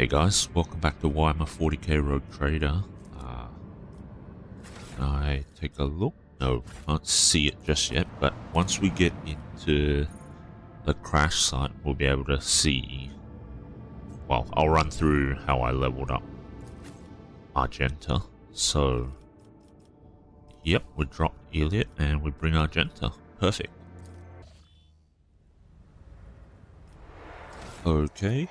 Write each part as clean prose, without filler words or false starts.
Hey guys, welcome back to Warhammer 40k Rogue Trader. Can I take a look? No, can't see it just yet, but once we get into the crash site, we'll be able to see. Well, I'll run through how I leveled up Argenta. So, yep, we drop Elliot and we bring Argenta. Perfect. Okay.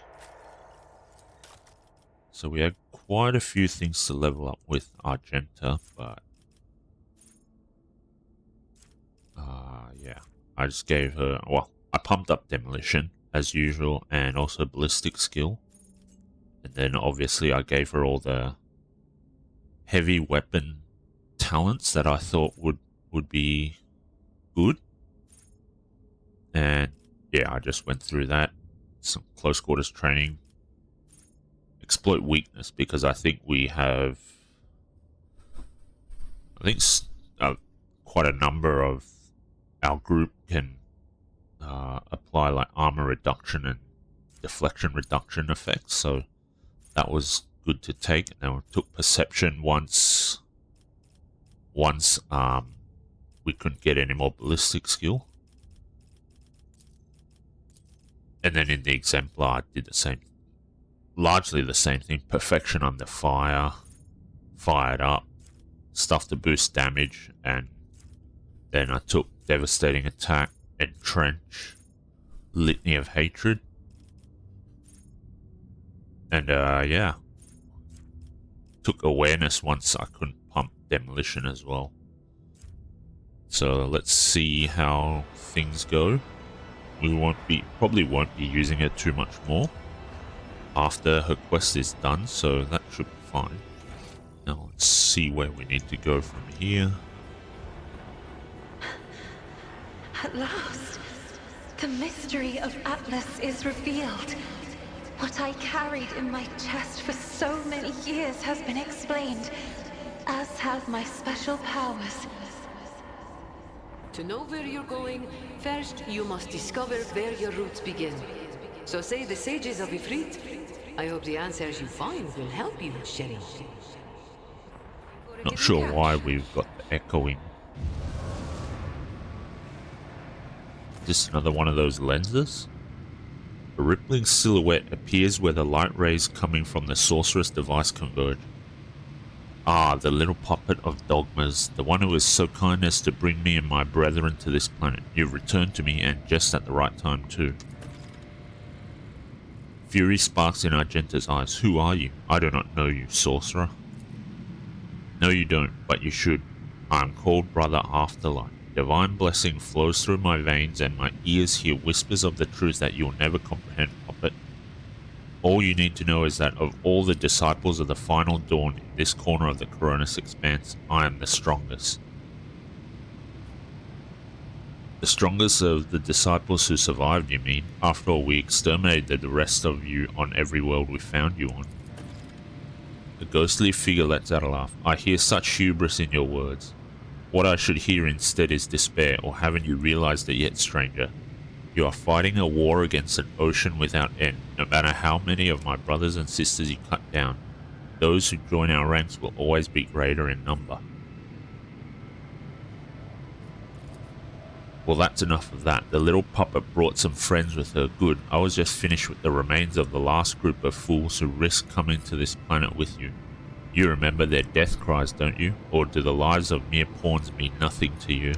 So we had quite a few things to level up with Argenta, but yeah, I just gave her, well, I pumped up demolition as usual and also ballistic skill, and then obviously I gave her all the heavy weapon talents that I thought would be good, and yeah, I just went through that. Some close quarters training, exploit weakness, because I think we have, quite a number of our group can apply like armor reduction and deflection reduction effects, so that was good to take. And then we took perception once we couldn't get any more ballistic skill, and then in the exemplar I did the same, largely the same thing. Perfection under fire, fired up, stuff to boost damage, and then I took devastating attack, entrench, litany of hatred, and yeah, took awareness once I couldn't pump demolition as well. So let's see how things go. We probably won't be using it too much more after her quest is done, so that should be fine. Now let's see where we need to go from here. At last, the mystery of Atlas is revealed. What I carried in my chest for so many years has been explained, as have my special powers. To know where you're going, first you must discover where your roots begin. So say the sages of Ifrit. I hope the answers you find will help you, Sherry. Not sure why we've got the echoing. Just another one of those lenses. A rippling silhouette appears where the light rays coming from the sorceress device converge. Ah, the little puppet of dogmas, the one who was so kind as to bring me and my brethren to this planet. You've returned to me, and just at the right time too. Fury sparks in Argenta's eyes. Who are you? I do not know you, sorcerer. No, you don't, but you should. I am called Brother Afterlight. Divine blessing flows through my veins, and my ears hear whispers of the truth that you'll never comprehend, puppet. All you need to know is that of all the disciples of the final dawn in this corner of the Coronis expanse, I am the strongest. The strongest of the disciples who survived, you mean? After all, we exterminated the rest of you on every world we found you on. The ghostly figure lets out a laugh. I hear such hubris in your words. What I should hear instead is despair, or haven't you realized it yet, stranger? You are fighting a war against an ocean without end. No matter how many of my brothers and sisters you cut down, those who join our ranks will always be greater in number. Well, that's enough of that. The little puppet brought some friends with her. Good. I was just finished with the remains of the last group of fools who risked coming to this planet with you. You remember their death cries, don't you? Or do the lives of mere pawns mean nothing to you?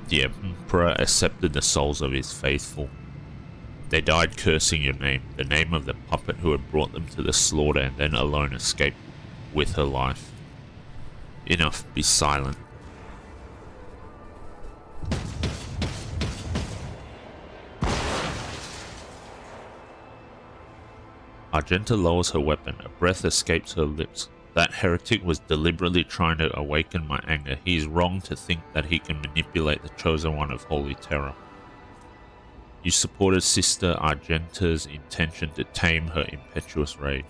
The Emperor accepted the souls of his faithful. They died cursing your name, the name of the puppet who had brought them to the slaughter and then alone escaped with her life. Enough, be silent. Argenta lowers her weapon. A breath escapes her lips. That heretic was deliberately trying to awaken my anger. He is wrong to think that he can manipulate the chosen one of Holy Terror. You supported Sister Argenta's intention to tame her impetuous rage.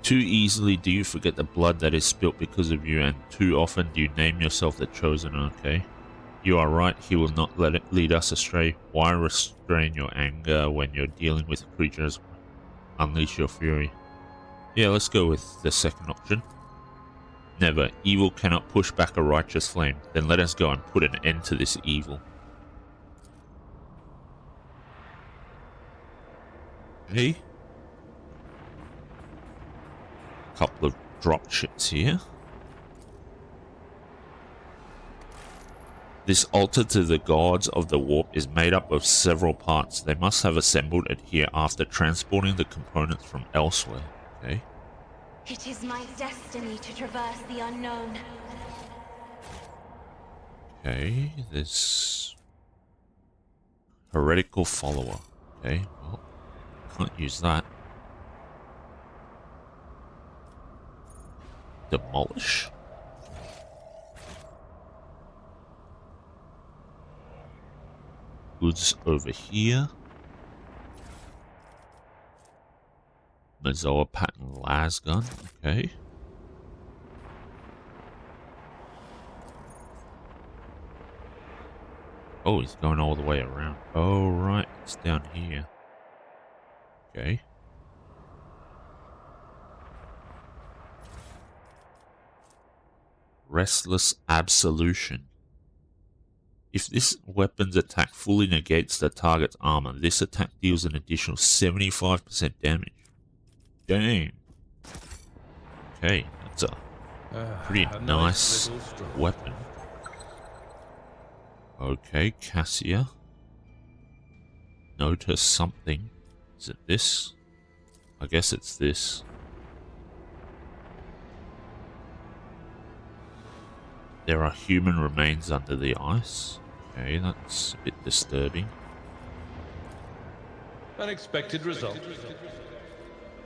Too easily do you forget the blood that is spilt because of you, and too often do you name yourself the chosen, okay? You are right, he will not lead us astray. Why restrain your anger when you're dealing with creatures Unleash your fury. Yeah, let's go with the second option. Never. Evil cannot push back a righteous flame. Then let us go and put an end to this evil. Okay. Couple of drop ships here. This altar to the gods of the warp is made up of several parts. They must have assembled it here after transporting the components from elsewhere. Okay. It is my destiny to traverse the unknown. Okay, this heretical follower. Okay, well, can't use that. Demolish. Goods over here. Mazoa pattern las gun. Okay. Oh, he's going all the way around. Oh, right. It's down here. Okay. Restless Absolution. If this weapon's attack fully negates the target's armor, this attack deals an additional 75% damage. Dang. Okay, that's a pretty nice weapon. Okay, Cassia. Notice something. Is it this? I guess it's this. There are human remains under the ice. Okay, that's a bit disturbing. Unexpected result.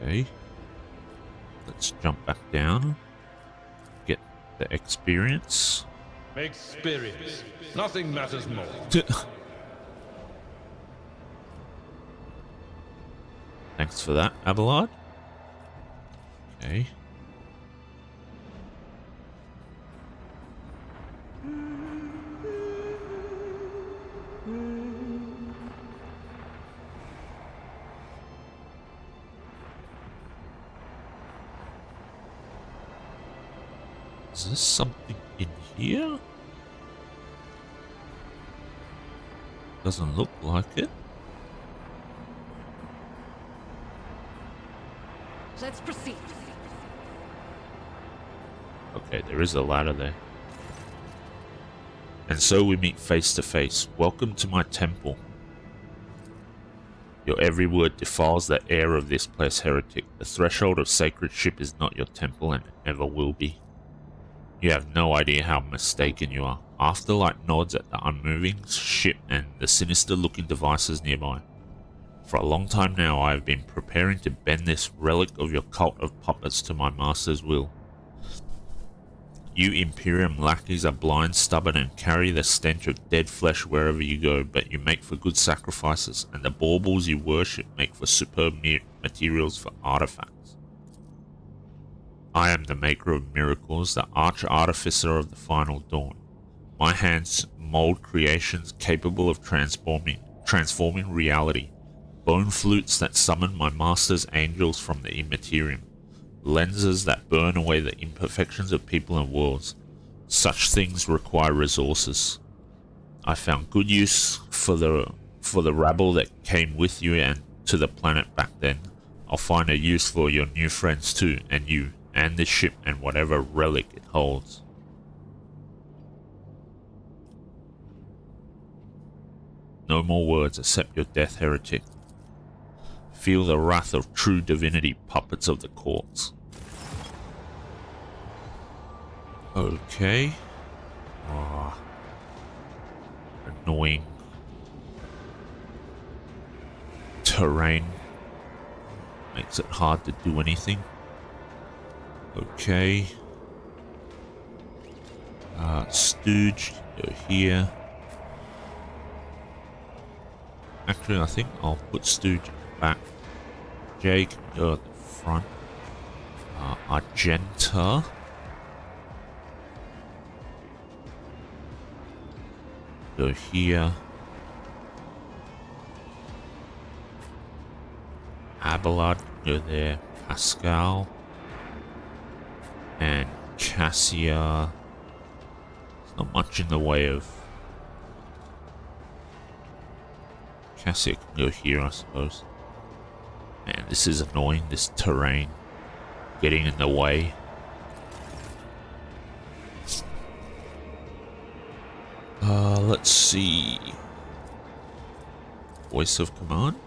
Okay. Let's jump back down. Get the experience. Experience. Nothing matters more. Thanks for that, Abelard. Okay. Is this something in here? Doesn't look like it. Let's proceed. Okay, there is a ladder there. And so we meet face to face. Welcome to my temple. Your every word defiles the air of this place, heretic. The threshold of sacred ship is not your temple and never will be. You have no idea how mistaken you are. Afterlight nods at the unmoving ship and the sinister-looking devices nearby. For a long time now, I have been preparing to bend this relic of your cult of puppets to my master's will. You Imperium lackeys are blind, stubborn, and carry the stench of dead flesh wherever you go, but you make for good sacrifices, and the baubles you worship make for superb materials for artifacts. I am the maker of miracles, the arch-artificer of the final dawn. My hands mold creations capable of transforming reality. Bone flutes that summon my master's angels from the immaterium. Lenses that burn away the imperfections of people and worlds. Such things require resources. I found good use for the rabble that came with you and to the planet back then. I'll find a use for your new friends too, and you, and this ship, and whatever relic it holds. No more words, accept your death, heretic. Feel the wrath of true divinity, puppets of the courts. Okay. Ah, annoying terrain makes it hard to do anything. Okay. Stooge, go here. Actually, I think I'll put Stooge back. Jay can go at the front. Argenta. Go here. Abelard can go there. Pasqal and Cassia. There's not much in the way of... Cassia can go here, I suppose. Man, this is annoying, this terrain getting in the way. Let's see. Voice of command.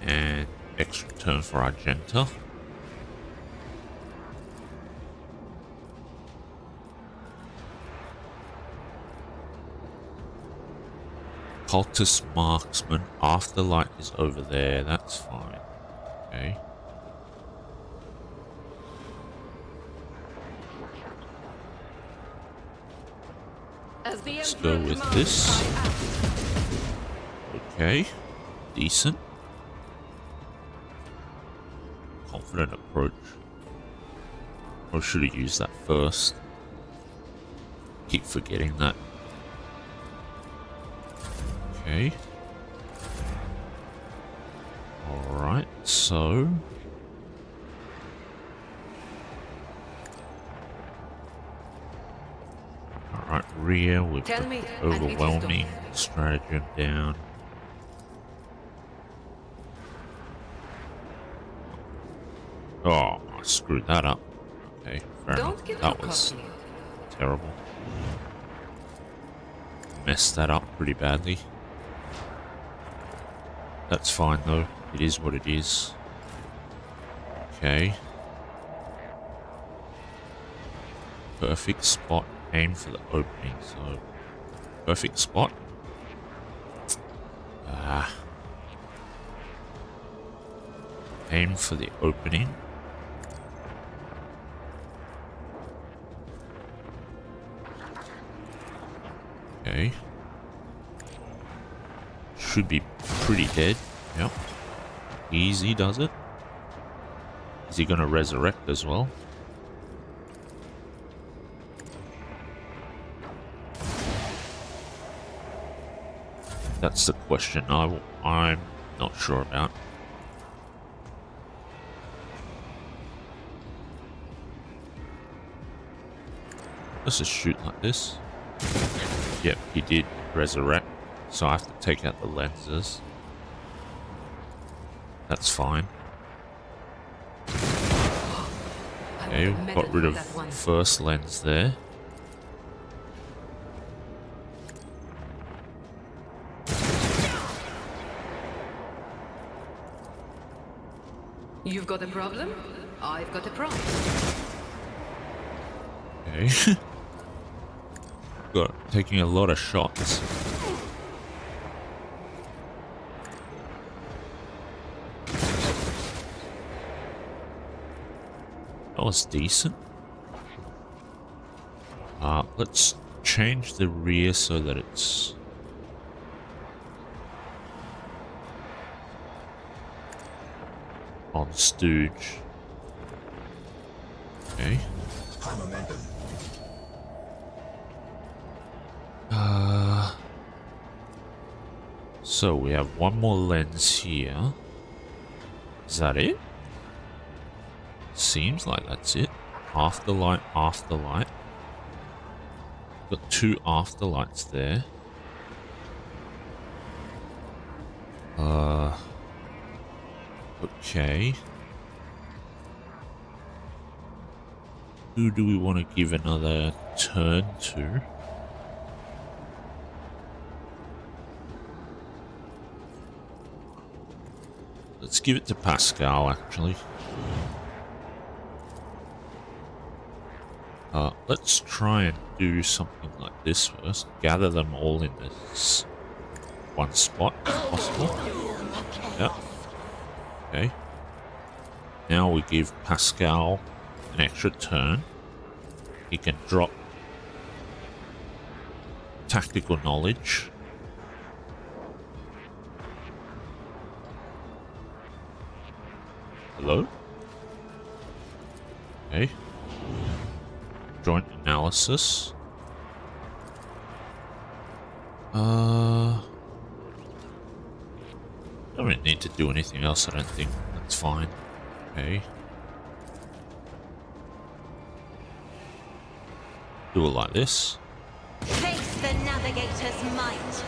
And extra turn for Argenta. Cultist marksman. Afterlight is over there. That's fine. Okay. Let's go with this. Okay. Decent. Confident approach. Or should have used that first. Keep forgetting that. Okay. Alright, so... Alright, rear, we've got overwhelming stratagem down. Oh, I screwed that up. Okay, fair enough. That was terrible. Messed that up pretty badly. That's fine though. It is what it is. Okay. Perfect spot. Aim for the opening. So, perfect spot. Aim for the opening. Okay. Should be pretty dead. Yep. Easy does it. Is he gonna resurrect as well? That's the question I'm not sure about. Let's just shoot like this. Yep, he did resurrect, so I have to take out the lenses. That's fine. Okay, got rid of first lens there. You've got a problem? I've got a prize. Okay. Got taking a lot of shots. That was decent. Let's change the rear so that it's on stooge. Okay. So we have one more lens here. Is that it? Seems like that's it. Afterlight, afterlight. Got two afterlights there. Okay. Who do we want to give another turn to? Let's give it to Pasqal, actually. Let's try and do something like this first. Gather them all in this one spot, if possible. Yep. Okay. Now we give Pasqal an extra turn. He can drop tactical knowledge. Hello? Okay. Joint analysis. Don't really need to do anything else, I don't think. That's fine. Okay. Do it like this. Face the navigator's might.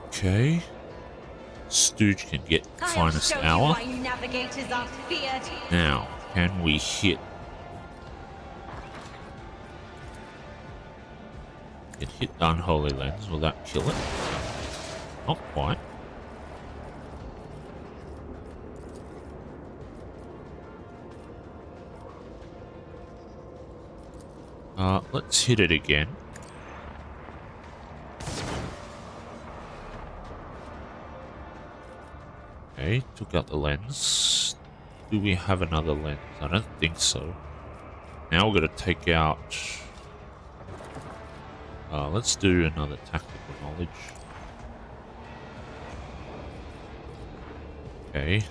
Okay. Stooge can get finest I'll show hour. you why navigators are feared. Now, can we hit? Can hit the unholy lens. Will that kill it? Not quite. Let's hit it again. Okay, took out the lens. Do we have another lens? I don't think so. Now we're going to take out... let's do another tactical knowledge. Okay.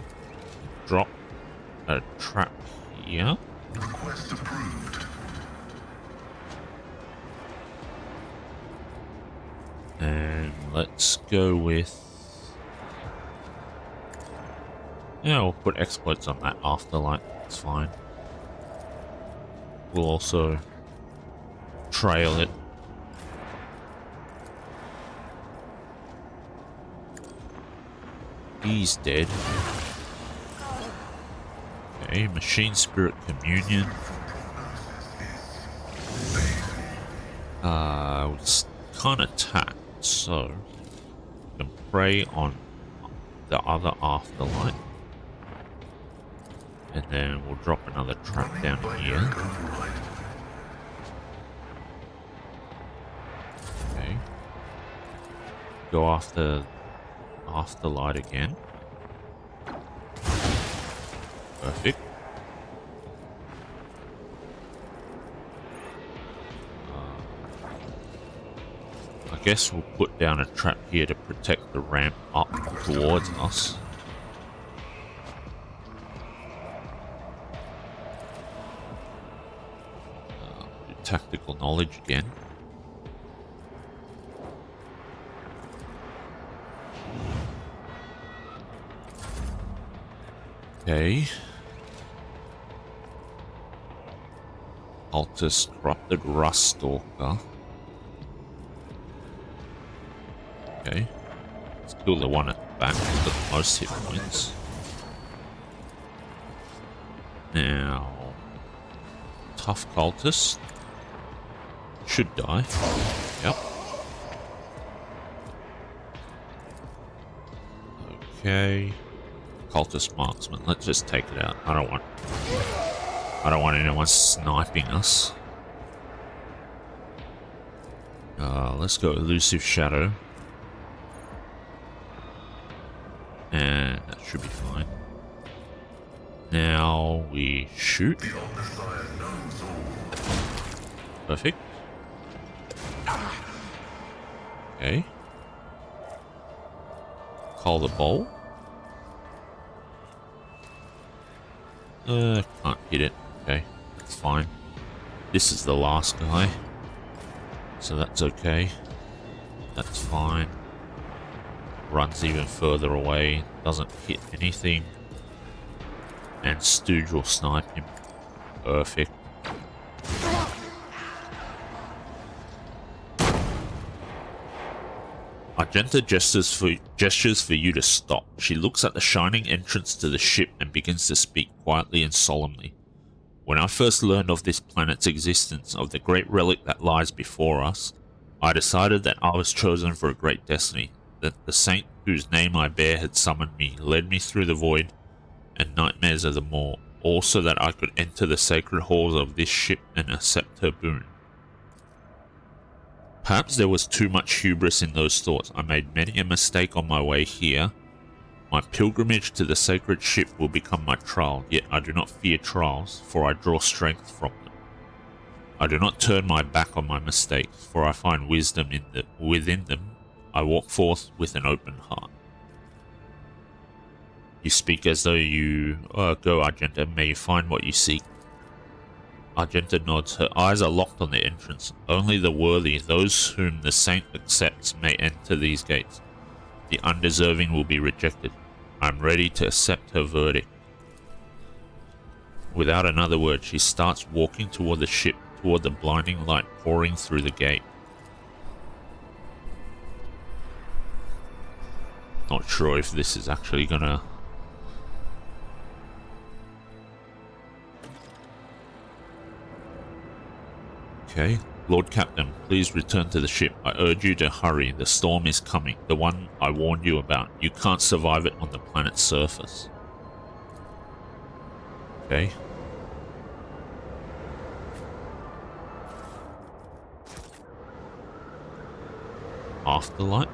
Drop a trap here. Request approved. And let's go with... Yeah, we'll put exploits on that afterlight. It's fine. We'll also trail it. He's dead. Okay, Machine Spirit Communion. It's kind of tapped, so we can prey on the other afterlight. And then we'll drop another trap down here. Okay. Go after afterlight again. Perfect. I guess we'll put down a trap here to protect the ramp up towards us. Tactical knowledge again. Okay. Altus Corrupted Rust Stalker. Okay. Let's kill the one at the back with the most hit points. Now, Tough Cultist. Should die. Yep. Okay. Cultist Marksman. Let's just take it out. I don't want anyone sniping us. Let's go Elusive Shadow. And that should be fine. Now we shoot. Perfect. Okay. Call the bowl. Can't hit it. Okay, that's fine. This is the last guy. So that's okay. That's fine. Runs even further away. Doesn't hit anything. And Stooge will snipe him. Perfect. Argenta gestures for you to stop. She looks at the shining entrance to the ship and begins to speak quietly and solemnly. When I first learned of this planet's existence, of the great relic that lies before us, I decided that I was chosen for a great destiny, that the saint whose name I bear had summoned me, led me through the void and nightmares of the maw, all so that I could enter the sacred halls of this ship and accept her boon. Perhaps there was too much hubris in those thoughts. I made many a mistake on my way here. My pilgrimage to the sacred ship will become my trial, yet I do not fear trials, for I draw strength from them. I do not turn my back on my mistakes, for I find wisdom within them. I walk forth with an open heart. You speak as though you... go, Argenta, may you find what you seek. Argenta nods. Her eyes are locked on the entrance. Only the worthy, those whom the saint accepts, may enter these gates. The undeserving will be rejected. I'm ready to accept her verdict. Without another word, she starts walking toward the ship, toward the blinding light pouring through the gate. Not sure if this is actually gonna... Okay. Lord Captain, please return to the ship. I urge you to hurry. The storm is coming. The one I warned you about. You can't survive it on the planet's surface. Okay. Afterlight.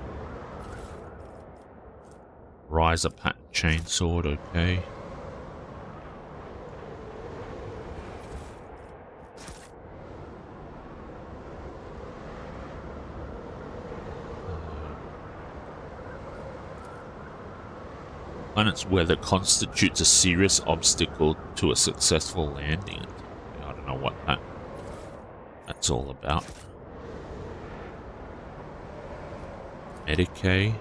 Rise a pattern chainsword, okay. Planet's weather constitutes a serious obstacle to a successful landing. I don't know what that's all about. Medicaid.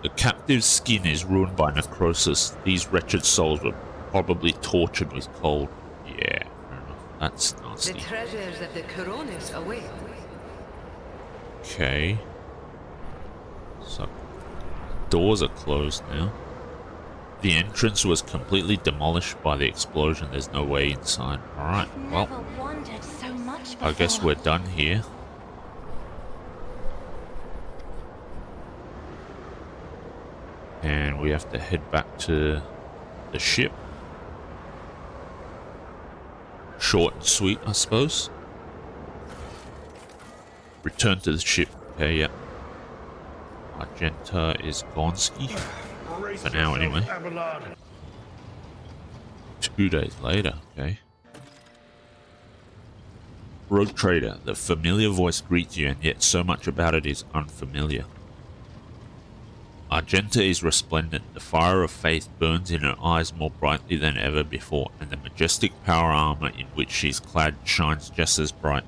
The captive's skin is ruined by necrosis. These wretched souls were probably tortured with cold. Yeah, fair enough. That's nasty. The treasures of the Coronis await. Okay. So, doors are closed now. The entrance was completely demolished by the explosion. There's no way inside. Alright, well, I guess we're done here. And we have to head back to the ship. Short and sweet, I suppose. Return to the ship. Okay, yeah. Argenta is Gonski. For now, anyway. 2 days later, okay. Rogue Trader. The familiar voice greets you, and yet so much about it is unfamiliar. Argenta is resplendent. The fire of faith burns in her eyes more brightly than ever before, and the majestic power armor in which she's clad shines just as bright.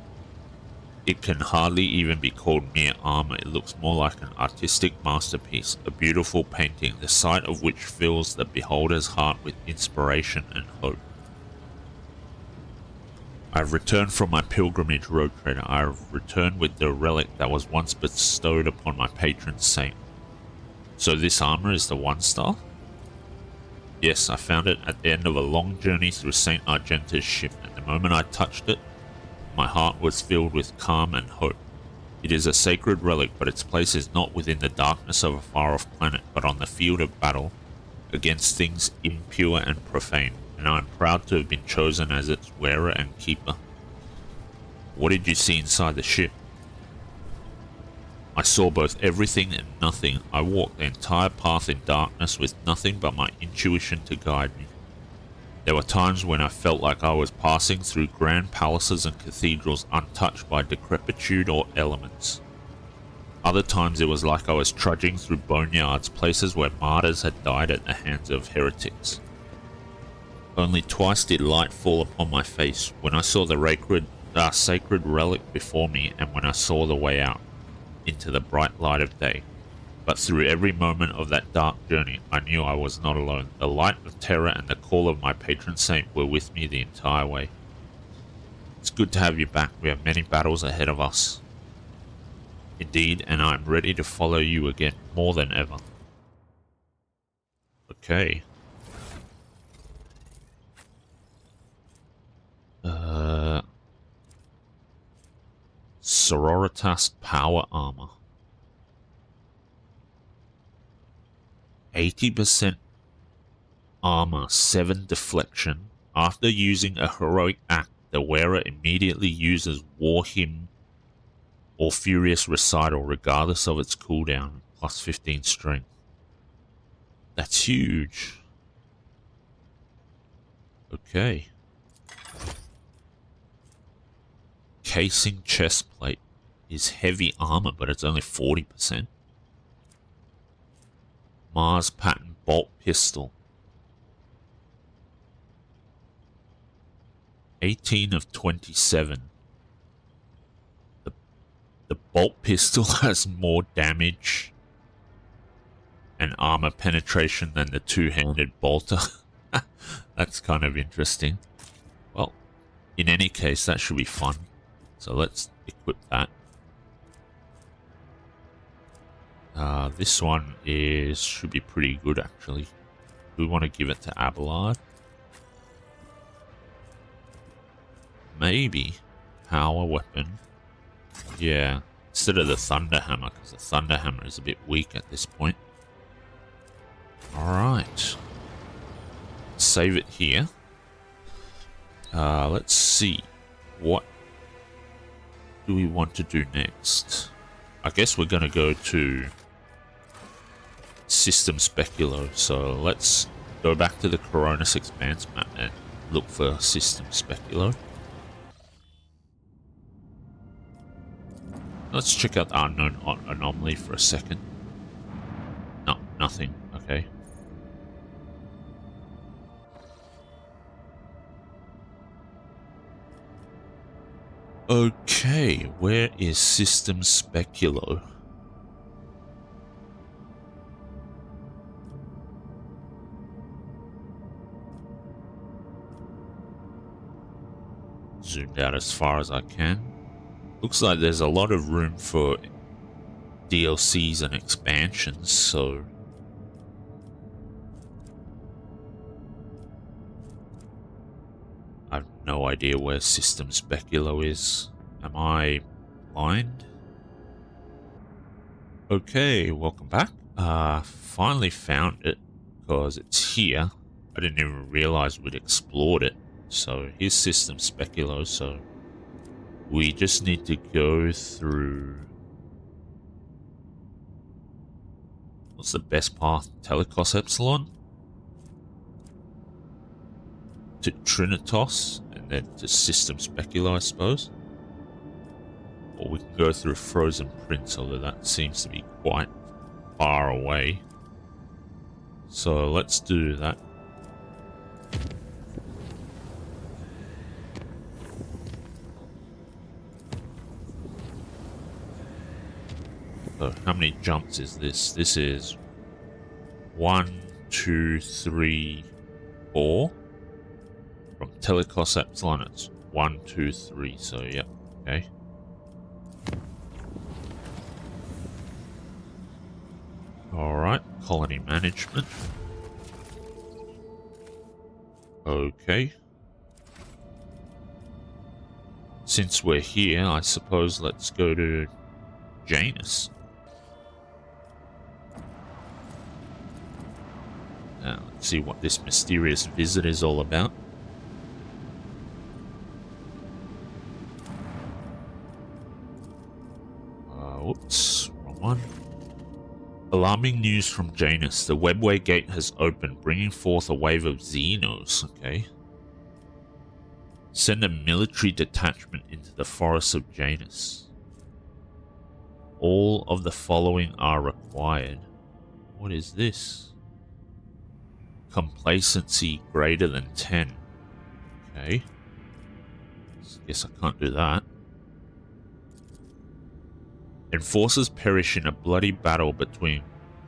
It can hardly even be called mere armor. It looks more like an artistic masterpiece, a beautiful painting, the sight of which fills the beholder's heart with inspiration and hope. I've returned from my pilgrimage, Rogue Trader. I have returned with the relic that was once bestowed upon my patron saint. So this armor is the 1-star? Yes, I found it at the end of a long journey through St. Argenta's ship, and the moment I touched it, my heart was filled with calm and hope. It is a sacred relic, but its place is not within the darkness of a far-off planet, but on the field of battle against things impure and profane, and I am proud to have been chosen as its wearer and keeper. What did you see inside the ship? I saw both everything and nothing. I walked the entire path in darkness with nothing but my intuition to guide me. There were times when I felt like I was passing through grand palaces and cathedrals untouched by decrepitude or elements. Other times it was like I was trudging through boneyards, places where martyrs had died at the hands of heretics. Only twice did light fall upon my face, when I saw the sacred relic before me and when I saw the way out into the bright light of day. But through every moment of that dark journey, I knew I was not alone. The light of terror and the call of my patron saint were with me the entire way. It's good to have you back. We have many battles ahead of us. Indeed, and I am ready to follow you again, more than ever. Okay. Sororitas Power Armor. 80% armor, 7 deflection. After using a heroic act, the wearer immediately uses War Hymn or Furious Recital, regardless of its cooldown, plus 15 strength. That's huge. Okay. Casing chest plate is heavy armor, but it's only 40%. Mars pattern bolt pistol. 18 of 27. The bolt pistol has more damage and armor penetration than the two-handed bolter. That's kind of interesting. Well, in any case, that should be fun. So let's equip that. This one should be pretty good, actually. We want to give it to Abelard. Maybe power weapon. Yeah, instead of the thunder hammer, because the thunder hammer is a bit weak at this point. Alright. Save it here. Let's see. What do we want to do next? I guess we're going to go to System Speculo. So let's go back to the Coronis Expanse map and look for System Speculo. Let's check out the unknown anomaly for a second. No, nothing. Okay. Okay, where is System Speculo? Zoomed out as far as I can. Looks like there's a lot of room for DLCs and expansions, so I have no idea where System Speculo is. Am I blind? Okay, welcome back. Finally found it because it's here. I didn't even realize we'd explored it. So here's System Speculo, so we just need to go through... What's the best path? Telecos Epsilon? To Trinitas, and then to System Speculo, I suppose. Or we can go through Frozen Prince, although that seems to be quite far away. So let's do that. So how many jumps is this? This is 1, 2, 3, 4. From Telecos Epsilon, it's 1, 2, 3. So, yep. Okay. Alright. Colony management. Okay. Since we're here, I suppose let's go to Janus. Now, let's see what this mysterious visit is all about. Whoops, wrong one. Alarming news from Janus. The Webway Gate has opened, bringing forth a wave of Xenos. Okay. Send a military detachment into the forests of Janus. All of the following are required. What is this? Complacency greater than 10. Okay. Guess I can't do that. Enforcers perish in a bloody battle between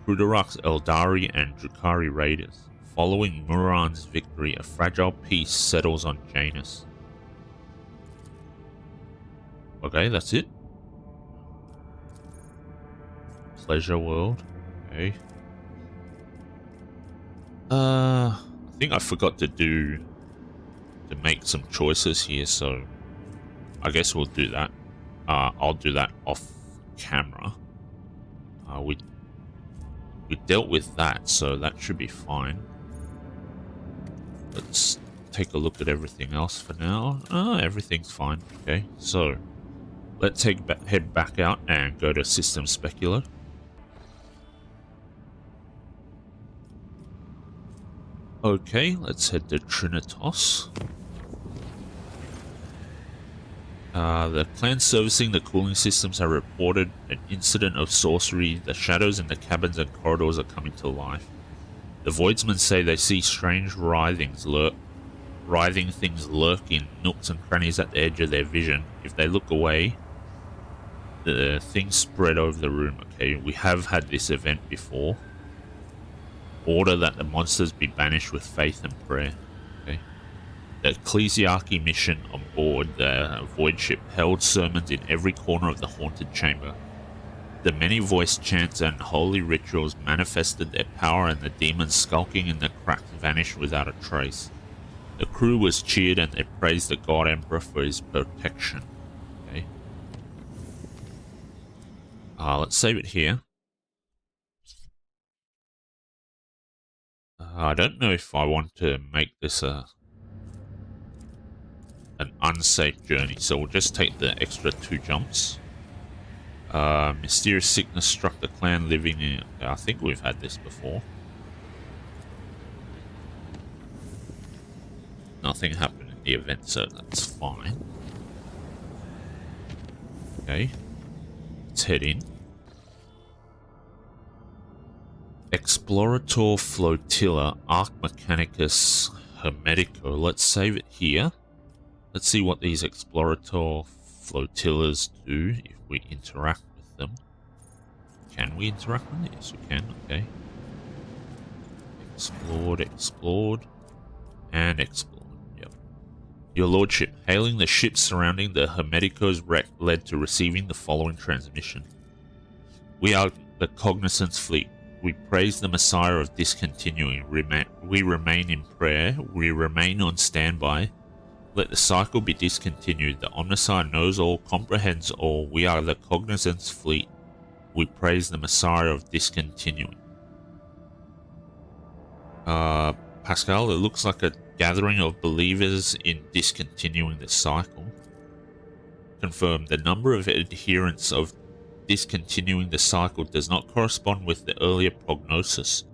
Krudarak's Eldari and Drukhari raiders. Following Muran's victory, a fragile peace settles on Janus. Okay, that's it. Pleasure World. Okay. I think I forgot to make some choices here, so I guess we'll do that. I'll do that off camera. We dealt with that, so that should be fine. Let's take a look at everything else for now. Everything's fine. Okay, so let's head back out and go to System Speculo. Okay, let's head to Trinitas. The clans servicing the cooling systems have reported an incident of sorcery. The shadows in the cabins and corridors are coming to life. The Voidsmen say they see strange writhings lurk writhing things lurk in nooks and crannies at the edge of their vision. If they look away, the things spread over the room. Okay, we have had this event before. Order that the monsters be banished with faith and prayer. Okay. The ecclesiarchy mission on board the void ship held sermons in every corner of the haunted chamber. The many-voiced chants and holy rituals manifested their power, and the demons skulking in the cracks vanished without a trace. The crew was cheered and they praised the God Emperor for his protection. Okay. Let's save it here. I don't know if I want to make this an unsafe journey, so we'll just take the extra 2 jumps. Mysterious sickness struck the clan living in... I think we've had this before. Nothing happened in the event, so that's fine. Okay. Let's head in. Explorator Flotilla, Arc Mechanicus Hermetico. Let's save it here. Let's see what these Explorator Flotillas do if we interact with them. Can we interact with them? Yes, we can. Okay. Explored, and explored. Yep. Your Lordship, hailing the ships surrounding the Hermetico's wreck led to receiving the following transmission. We are the Cognizance Fleet. We praise the Messiah of discontinuing. We remain in prayer. We remain on standby. Let the cycle be discontinued. The Omnissiah knows all, comprehends all. We are the Cognizance Fleet. We praise the Messiah of discontinuing. Pasqal, it looks like a gathering of believers in discontinuing the cycle. Confirm the number of adherents of discontinuing the cycle does not correspond with the earlier prognosis.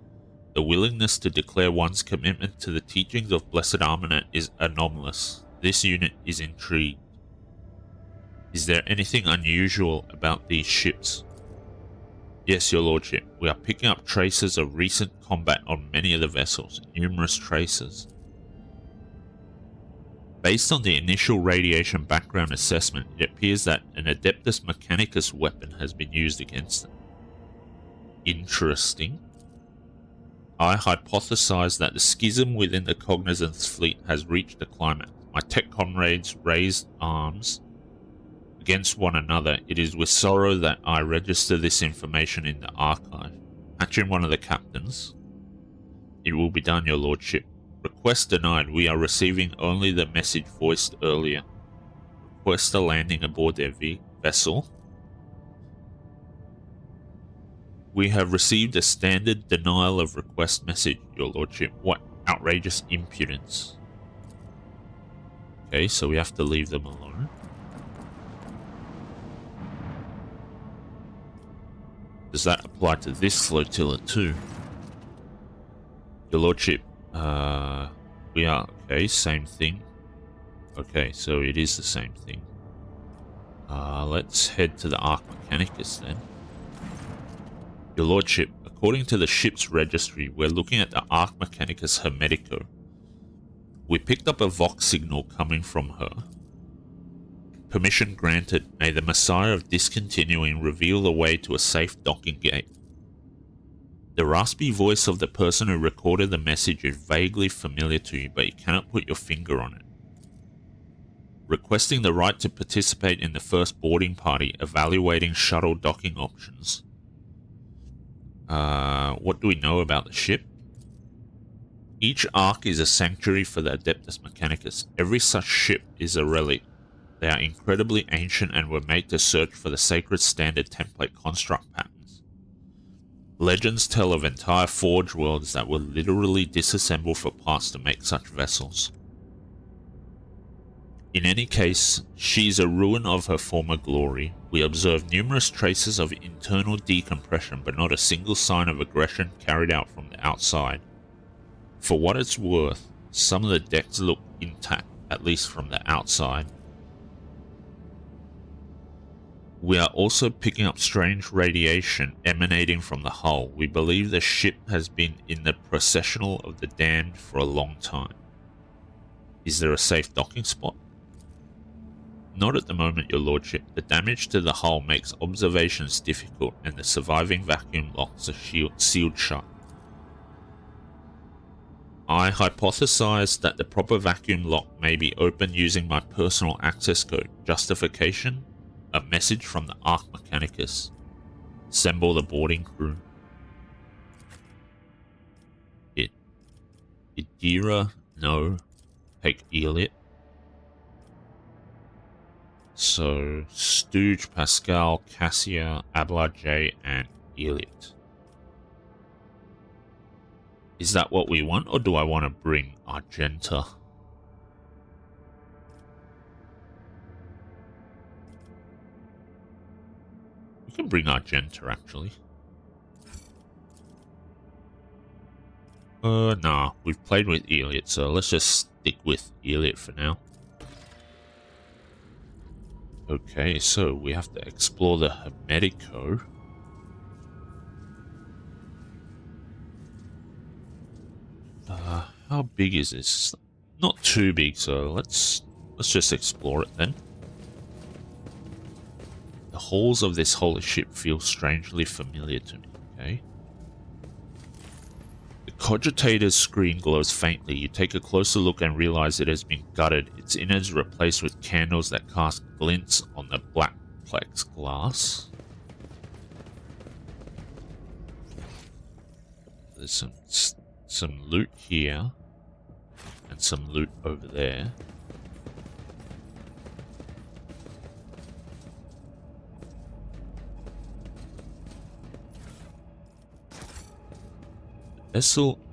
The willingness to declare one's commitment to the teachings of Blessed Amarnat is anomalous. This unit is intrigued. Is there anything unusual about these ships? Yes, your lordship. We are picking up traces of recent combat on many of the vessels. Numerous traces. Based on the initial radiation background assessment, it appears that an Adeptus Mechanicus weapon has been used against them. Interesting. I hypothesize that the schism within the Cognizance Fleet has reached a climax. My tech comrades raised arms against one another. It is with sorrow that I register this information in the archive. Patron one of the captains. It will be done, your lordship. Request denied. We are receiving only the message voiced earlier. Request a landing aboard their vessel. We have received a standard denial of request message, your lordship. What outrageous impudence. Okay, so we have to leave them alone. Does that apply to this flotilla too? Your lordship, we are, okay, same thing. Okay, so it is the same thing. Let's head to the Arc Mechanicus then. Your lordship, according to the ship's registry, we're looking at the Arc Mechanicus Hermetico. We picked up a Vox signal coming from her. Permission granted. May the Messiah of discontinuing reveal the way to a safe docking gate. The raspy voice of the person who recorded the message is vaguely familiar to you, but you cannot put your finger on it. Requesting the right to participate in the first boarding party, evaluating shuttle docking options. What do we know about the ship? Each arc is a sanctuary for the Adeptus Mechanicus. Every such ship is a relic. They are incredibly ancient and were made to search for the sacred standard template construct patterns. Legends tell of entire forge worlds that were literally disassembled for parts to make such vessels. In any case, she is a ruin of her former glory. We observe numerous traces of internal decompression, but not a single sign of aggression carried out from the outside. For what it's worth, some of the decks look intact, at least from the outside. We are also picking up strange radiation emanating from the hull. We believe the ship has been in the processional of the damned for a long time. Is there a safe docking spot? Not at the moment, your lordship. The damage to the hull makes observations difficult and the surviving vacuum locks are sealed shut. I hypothesized that the proper vacuum lock may be opened using my personal access code. Justification? A message from the Arc Mechanicus. Assemble the boarding crew. Idira? No. Take Elit. So, Stooge, Pasqal, Cassia, Abla J, and Elit. Is that what we want, or do I want to bring Argenta? We can bring Argenta, actually. Nah, we've played with Elit, so let's just stick with Elit for now. Okay, so we have to explore the Hermetico. How big is this? Not too big, so let's just explore it then. The halls of this holy ship feel strangely familiar to me, okay? The cogitator's screen glows faintly. You take a closer look and realize it has been gutted, its innards replaced with candles that cast glints on the black plexiglass. There's some loot here and some loot over there.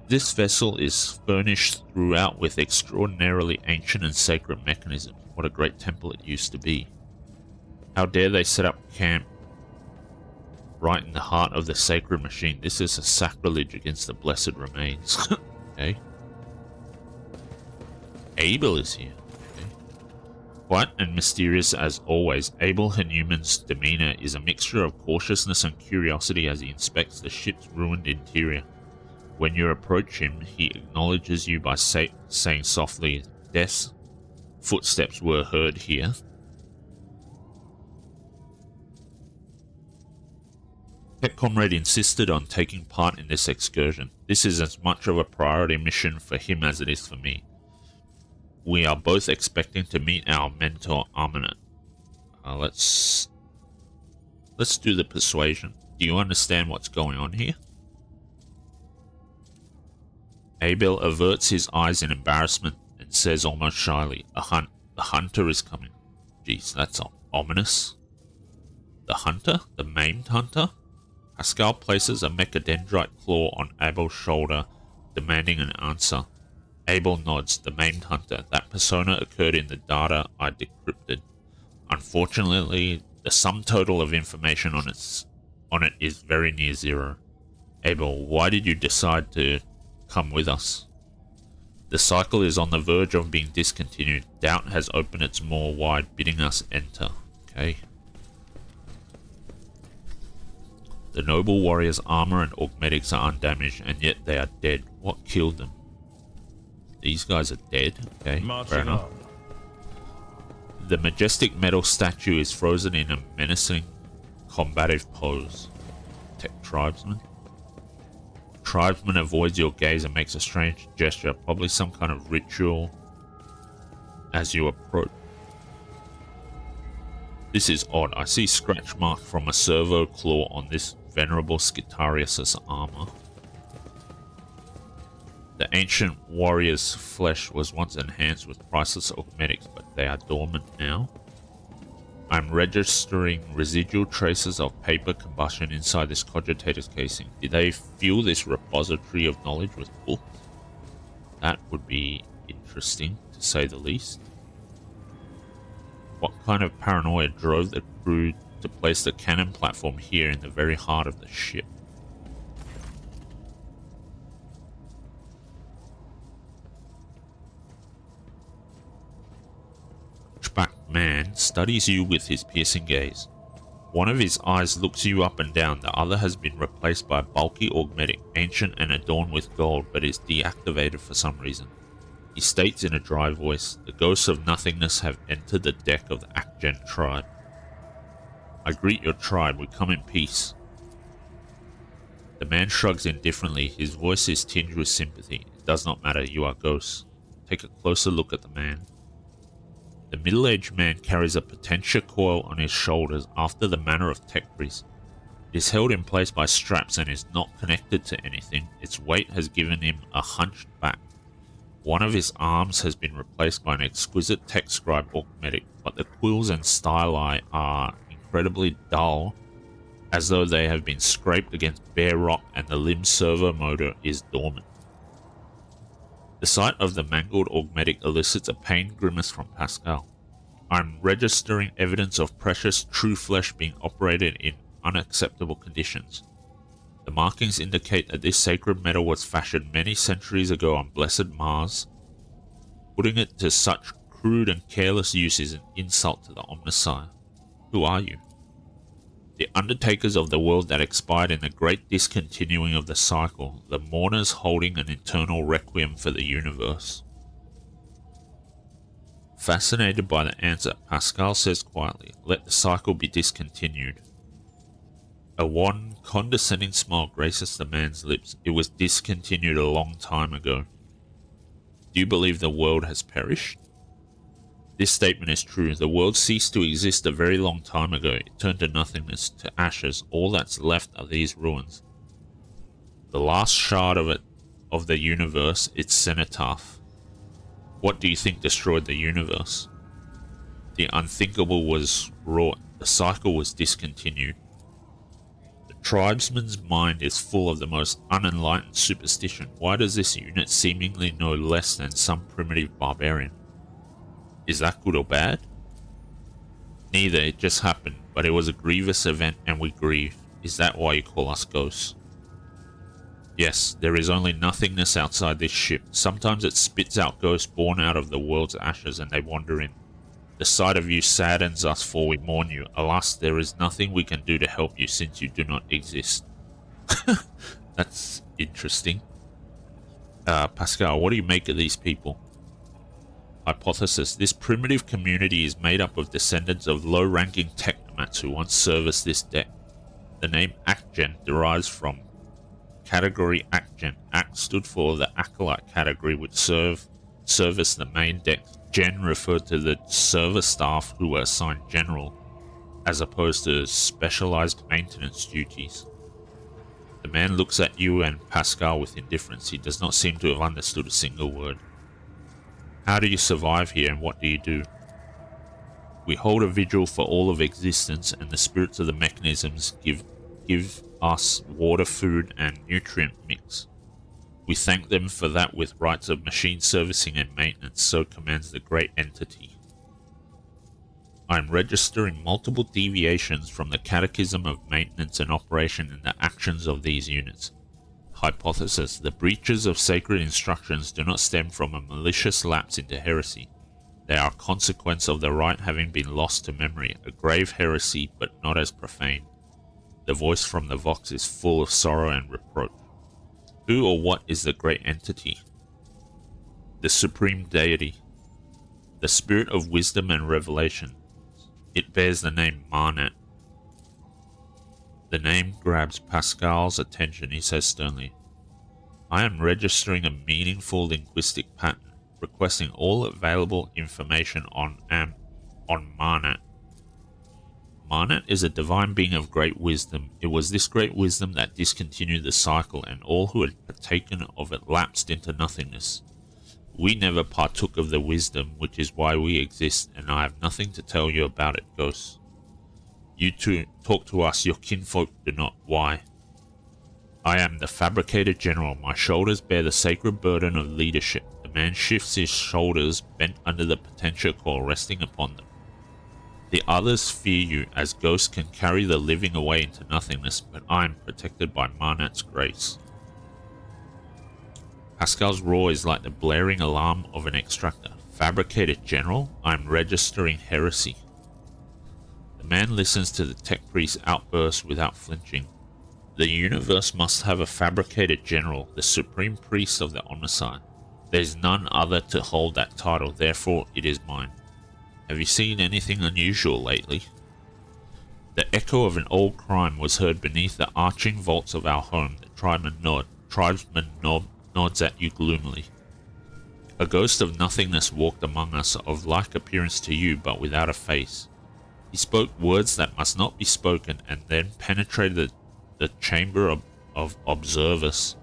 This vessel is furnished throughout with extraordinarily ancient and sacred mechanisms. What a great temple it used to be. How dare they set up camp right in the heart of the sacred machine. This is a sacrilege against the blessed remains. Okay. Abel is here. Okay. Quiet and mysterious as always, Abel Hanuman's demeanor is a mixture of cautiousness and curiosity as he inspects the ship's ruined interior. When you approach him, he acknowledges you by saying softly, "Death's footsteps were heard here." Pet Comrade insisted on taking part in this excursion. This is as much of a priority mission for him as it is for me. We are both expecting to meet our mentor, Amarnat. Let's do the persuasion. Do you understand what's going on here? Abel averts his eyes in embarrassment and says almost shyly, the hunter is coming. Jeez, that's ominous. The hunter? The maimed hunter? Pasqal places a mechadendrite claw on Abel's shoulder, demanding an answer. Abel nods. The maimed hunter. That persona occurred in the data I decrypted. Unfortunately, the sum total of information on it is very near zero. Abel, why did you decide to come with us? The cycle is on the verge of being discontinued. Doubt has opened its maw wide, bidding us enter. Okay. The noble warrior's armor and augmetics are undamaged, and yet they are dead. What killed them? These guys are dead. Okay, fair enough. The majestic metal statue is frozen in a menacing, combative pose. Tech tribesman. Tribesman avoids your gaze and makes a strange gesture, probably some kind of ritual as you approach. This is odd. I see scratch mark from a servo claw on this venerable Skitarius' armor. The ancient warrior's flesh was once enhanced with priceless augmetics, but they are dormant now. I'm registering residual traces of paper combustion inside this cogitator's casing. Did they fuel this repository of knowledge with books? That would be interesting, to say the least. What kind of paranoia drove the crew to place the cannon platform here in the very heart of the ship? Hunchback man studies you with his piercing gaze. One of his eyes looks you up and down, the other has been replaced by a bulky augmetic, ancient and adorned with gold, but is deactivated for some reason. He states in a dry voice, "The ghosts of nothingness have entered the deck of the Argenta tribe. I greet your tribe, we come in peace." The man shrugs indifferently, his voice is tinged with sympathy. "It does not matter, you are ghosts." Take a closer look at the man. The middle-aged man carries a potential coil on his shoulders after the manner of tech priests. It is held in place by straps and is not connected to anything. Its weight has given him a hunched back. One of his arms has been replaced by an exquisite tech scribe augmetic, but the quills and styli are incredibly dull, as though they have been scraped against bare rock, and the limb servo motor is dormant. The sight of the mangled augmetic elicits a pained grimace from Pasqal. "I'm registering evidence of precious, true flesh being operated in unacceptable conditions. The markings indicate that this sacred metal was fashioned many centuries ago on blessed Mars. Putting it to such crude and careless use is an insult to the Omnissiah. Who are you?" "The undertakers of the world that expired in the great discontinuing of the cycle, the mourners holding an eternal requiem for the universe." Fascinated by the answer, Pasqal says quietly, "Let the cycle be discontinued." A wan, condescending smile graces the man's lips. "It was discontinued a long time ago." "Do you believe the world has perished?" This statement is true. The world ceased to exist a very long time ago. It turned to nothingness, to ashes. All that's left are these ruins. The last shard of the universe, its cenotaph. What do you think destroyed the universe? The unthinkable was wrought. The cycle was discontinued. The tribesman's mind is full of the most unenlightened superstition. Why does this unit seemingly know less than some primitive barbarian? Is that good or bad? Neither, it just happened, but it was a grievous event and we grieve. Is that why you call us ghosts? Yes, there is only nothingness outside this ship. Sometimes it spits out ghosts born out of the world's ashes and they wander in. The sight of you saddens us, for we mourn you. Alas, there is nothing we can do to help you since you do not exist. That's interesting. Pasqal, what do you make of these people? Hypothesis. This primitive community is made up of descendants of low-ranking technomats who once serviced this deck. The name Argenta derives from category Argent. Act stood for the acolyte category which serviced the main deck. Gen referred to the server staff who were assigned general, as opposed to specialized maintenance duties. The man looks at you and Pasqal with indifference. He does not seem to have understood a single word. How do you survive here and what do you do? We hold a vigil for all of existence, and the spirits of the mechanisms give us water, food, and nutrient mix. We thank them for that with rites of machine servicing and maintenance, so commands the great entity. I am registering multiple deviations from the catechism of maintenance and operation in the actions of these units. Hypothesis. The breaches of sacred instructions do not stem from a malicious lapse into heresy. They are a consequence of the rite having been lost to memory, a grave heresy, but not as profane. The voice from the Vox is full of sorrow and reproach. Who or what is the great entity? The supreme deity. The spirit of wisdom and revelation. It bears the name Amarnat. The name grabs Pasqal's attention. He says sternly, I am registering a meaningful linguistic pattern, requesting all available information on Amarnat. Amarnat is a divine being of great wisdom. It was this great wisdom that discontinued the cycle, and all who had partaken of it lapsed into nothingness. We never partook of the wisdom, which is why we exist, and I have nothing to tell you about it, ghosts. You two talk to us, your kinfolk do not. Why? I am the fabricated general. My shoulders bear the sacred burden of leadership. The man shifts his shoulders, bent under the potential core resting upon them. The others fear you, as ghosts can carry the living away into nothingness, but I am protected by Amarnat's grace. Pasqal's roar is like the blaring alarm of an extractor. Fabricated general? I am registering heresy. The man listens to the tech priest's outburst without flinching. The universe must have a fabricated general, the supreme priest of the Omnissiah. There's none other to hold that title, therefore it is mine. Have you seen anything unusual lately? The echo of an old crime was heard beneath the arching vaults of our home. The tribesman nods at you gloomily. A ghost of nothingness walked among us, of like appearance to you, but without a face. He spoke words that must not be spoken, and then penetrated the chamber of observers.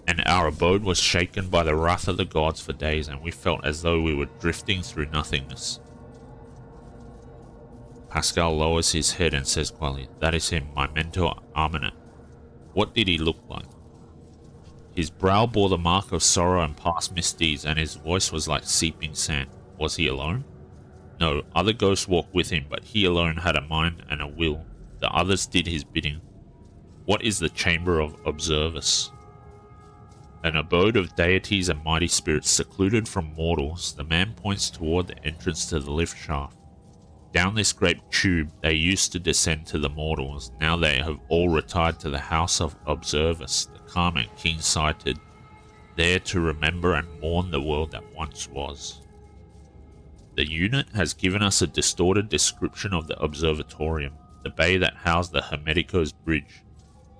And our abode was shaken by the wrath of the gods for days, and we felt as though we were drifting through nothingness. Pasqal lowers his head and says quietly, "That is him, my mentor Amarnat. What did he look like?" His brow bore the mark of sorrow and past misdeeds, and his voice was like seeping sand. Was he alone? No, other ghosts walked with him, but he alone had a mind and a will. The others did his bidding. What is the chamber of observers? An abode of deities and mighty spirits secluded from mortals. The man points toward the entrance to the lift shaft. Down this great tube they used to descend to the mortals. Now they have all retired to the house of observers, the calm and keen-sighted, there to remember and mourn the world that once was. The unit has given us a distorted description of the observatorium, the bay that housed the Hermetico's bridge.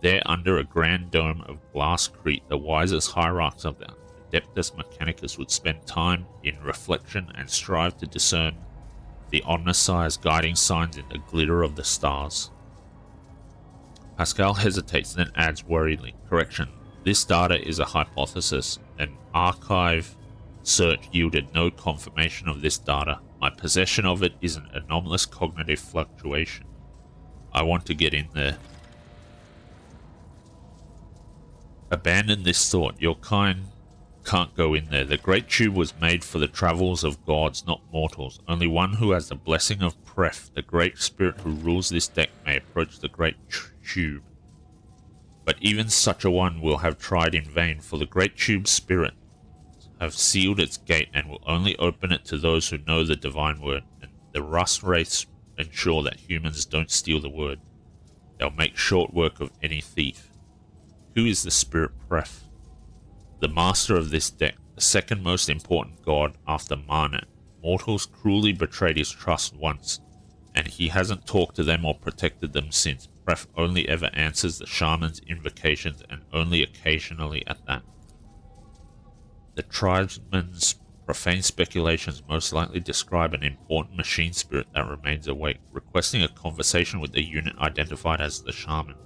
There, under a grand dome of glasscrete, the wisest hierarchs of the Adeptus Mechanicus would spend time in reflection and strive to discern the Omnissiah's guiding signs in the glitter of the stars. Pasqal hesitates, then adds worriedly, "Correction, this data is a hypothesis. An archive search yielded no confirmation of this data. My possession of it is an anomalous cognitive fluctuation. I want to get in there." Abandon this thought. Your kind can't go in there. The great tube was made for the travels of gods, not mortals. Only one who has the blessing of Pref, the great spirit who rules this deck, may approach the great tube. But even such a one will have tried in vain, for the great tube's spirit have sealed its gate and will only open it to those who know the divine word. And the Rust race ensure that humans don't steal the word. They'll make short work of any thief. Who is the spirit Pref? The master of this deck, the second most important god after Amarnat. Mortals cruelly betrayed his trust once, and he hasn't talked to them or protected them since. Pref only ever answers the shaman's invocations, and only occasionally at that. The tribesman's profane speculations most likely describe an important machine spirit that remains awake, requesting a conversation with the unit identified as the shaman.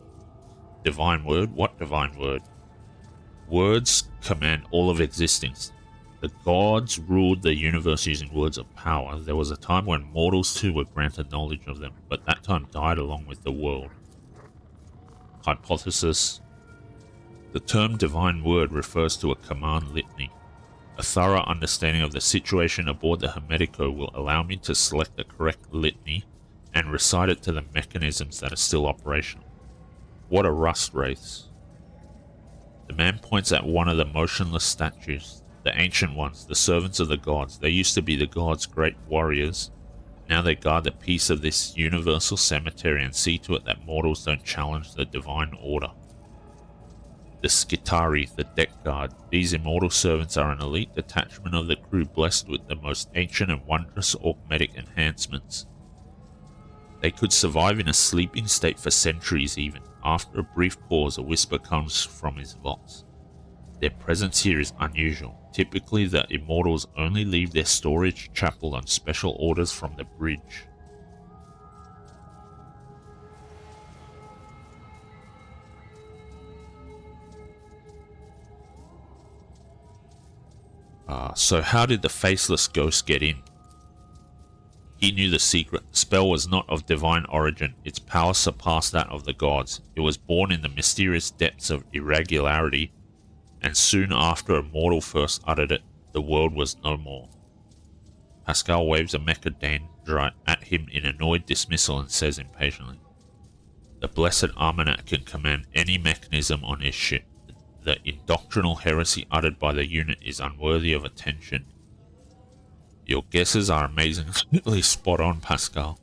Divine word? What divine word? Words command all of existence. The gods ruled the universe using words of power. There was a time when mortals too were granted knowledge of them, but that time died along with the world. Hypothesis. The term divine word refers to a command litany. A thorough understanding of the situation aboard the Hermetico will allow me to select the correct litany and recite it to the mechanisms that are still operational. What a rust wraiths. The man points at one of the motionless statues, the ancient ones, the servants of the gods. They used to be the gods' great warriors. Now they guard the peace of this universal cemetery and see to it that mortals don't challenge the divine order. The Skitari, the deck guard. These immortal servants are an elite detachment of the crew blessed with the most ancient and wondrous augmetic enhancements. They could survive in a sleeping state for centuries even. After a brief pause, a whisper comes from his vaults. Their presence here is unusual. Typically, the immortals only leave their storage chapel on special orders from the bridge. So how did the faceless ghost get in? He knew the secret. The spell was not of divine origin. Its power surpassed that of the gods. It was born in the mysterious depths of irregularity, and soon after a mortal first uttered it, the world was no more. Pasqal waves a mecha dendrite at him in annoyed dismissal and says impatiently, "The blessed Amarnat can command any mechanism on his ship. The indoctrinal heresy uttered by the unit is unworthy of attention." Your guesses are amazingly spot on, Pasqal.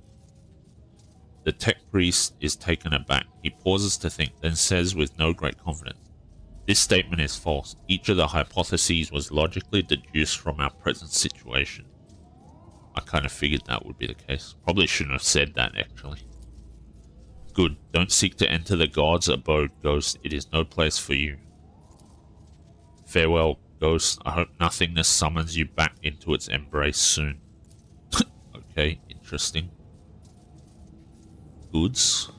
The tech priest is taken aback. He pauses to think, then says with no great confidence, This statement is false. Each of the hypotheses was logically deduced from our present situation. I kind of figured that would be the case. Probably shouldn't have said that, actually. Good. Don't seek to enter the god's abode, Ghost. It is no place for you. Farewell, Ghost. I hope nothingness summons you back into its embrace soon. Okay, interesting. Goods.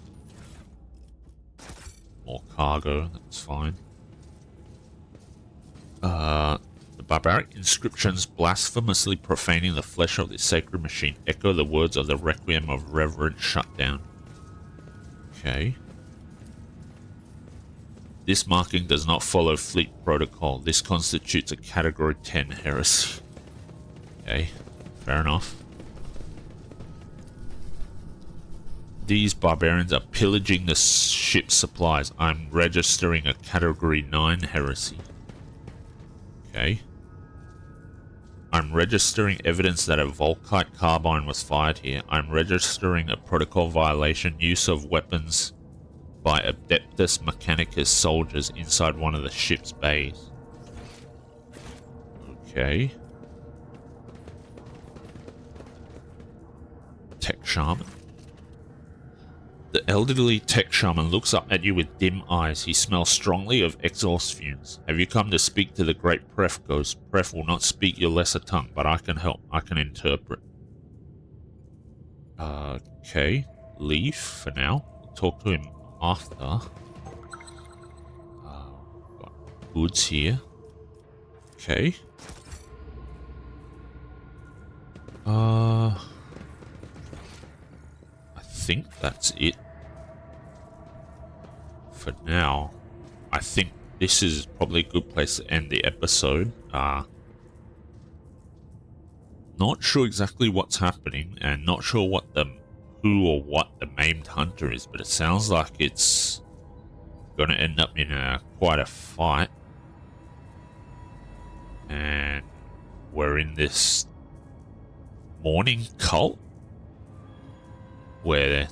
More cargo, that's fine. The barbaric inscriptions blasphemously profaning the flesh of this sacred machine echo the words of the requiem of reverent shutdown. Okay. This marking does not follow fleet protocol. This constitutes a category 10 heresy. Okay, fair enough. These barbarians are pillaging the ship's supplies. I'm registering a category 9 heresy. Okay. I'm registering evidence that a Volkite carbine was fired here. I'm registering a protocol violation, use of weapons by Adeptus Mechanicus soldiers inside one of the ship's bays. Okay. Tech Shaman. The elderly tech shaman looks up at you with dim eyes. He smells strongly of exhaust fumes. Have you come to speak to the great Pref, Ghost? Pref will not speak your lesser tongue, but I can help. I can interpret. Okay. Leave for now. We'll talk to him after. Got goods here. Okay. I think that's it. For now, I think this is probably a good place to end the episode. Not sure exactly what's happening, and not sure what who or what the maimed hunter is, but it sounds like it's going to end up in quite a fight. And we're in this mourning cult where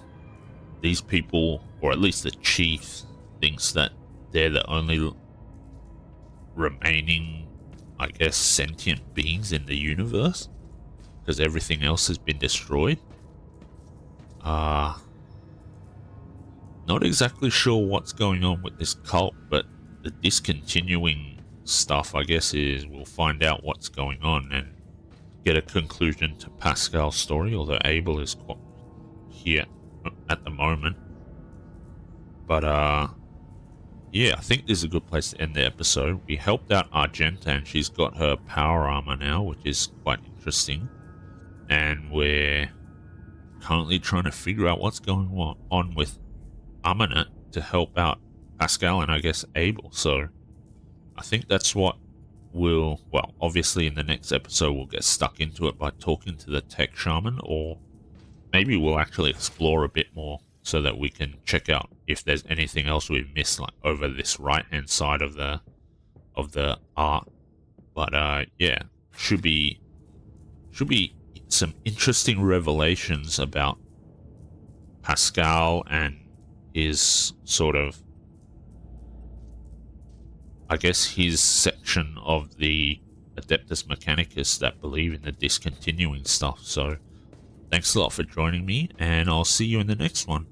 these people, or at least the chief, thinks that they're the only remaining, I guess, sentient beings in the universe, because everything else has been destroyed. Not exactly sure what's going on with this cult, but the discontinuing stuff, I guess, is we'll find out what's going on and get a conclusion to Pasqal's story, although Abel is here at the moment. But yeah, I think this is a good place to end the episode. We helped out Argenta, and she's got her power armor now, which is quite interesting. And we're currently trying to figure out what's going on with Amarnat to help out Pasqal and I guess Abel. So I think that's what we'll, well, obviously in the next episode we'll get stuck into it by talking to the tech shaman, or maybe we'll actually explore a bit more so that we can check out if there's anything else we've missed, like over this right hand side of the art. But yeah, should be some interesting revelations about Pasqal and his sort of, I guess, his section of the Adeptus Mechanicus that believe in the discontinuing stuff. So thanks a lot for joining me, and I'll see you in the next one.